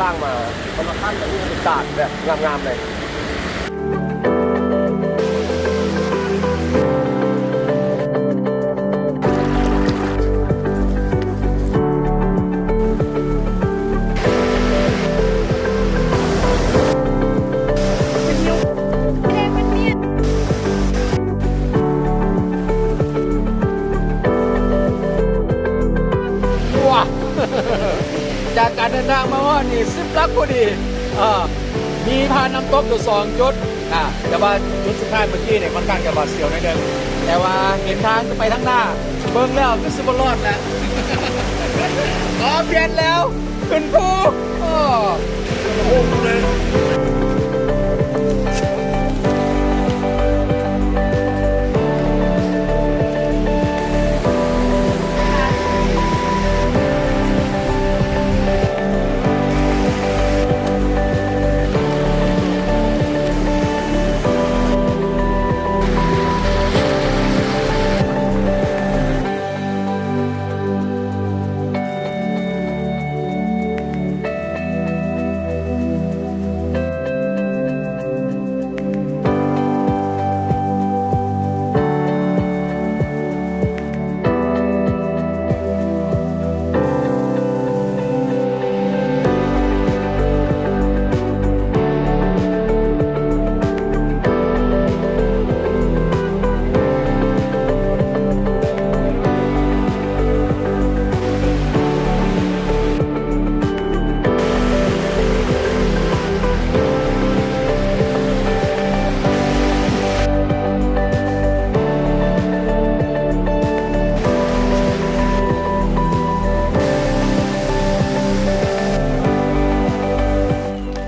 สร้างมาคนละขั้นแบบนี้เป็นศาสตร์แบบงามๆเลยจากการเดินทางมาว่านี่10 ลักพอดีมีพาน้ำตกอยู่2 จุดแต่ว่าจุดสุดท้ายเมื่อกี้เนี่ยค่อนข้างจะบาดเสียวในเดินแต่ว่าเห็นทางจะไปทางหน้าเบิ่งแล้วก็สิบรอดแล้วเปลี่ยนแล้วขึ้นภูโอ้โหเลย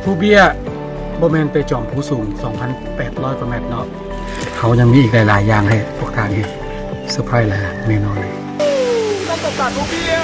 ผู้เบี้ยโบแมนไปจอมผู้สูง 2,800 กว่าเมตรเนาะเขายังมีอีกหลายๆอย่างให้พวกทางเห็นเซอร์ไพรส์หลายเมนูเลย นั่นก็ตัดผู้เบี้ย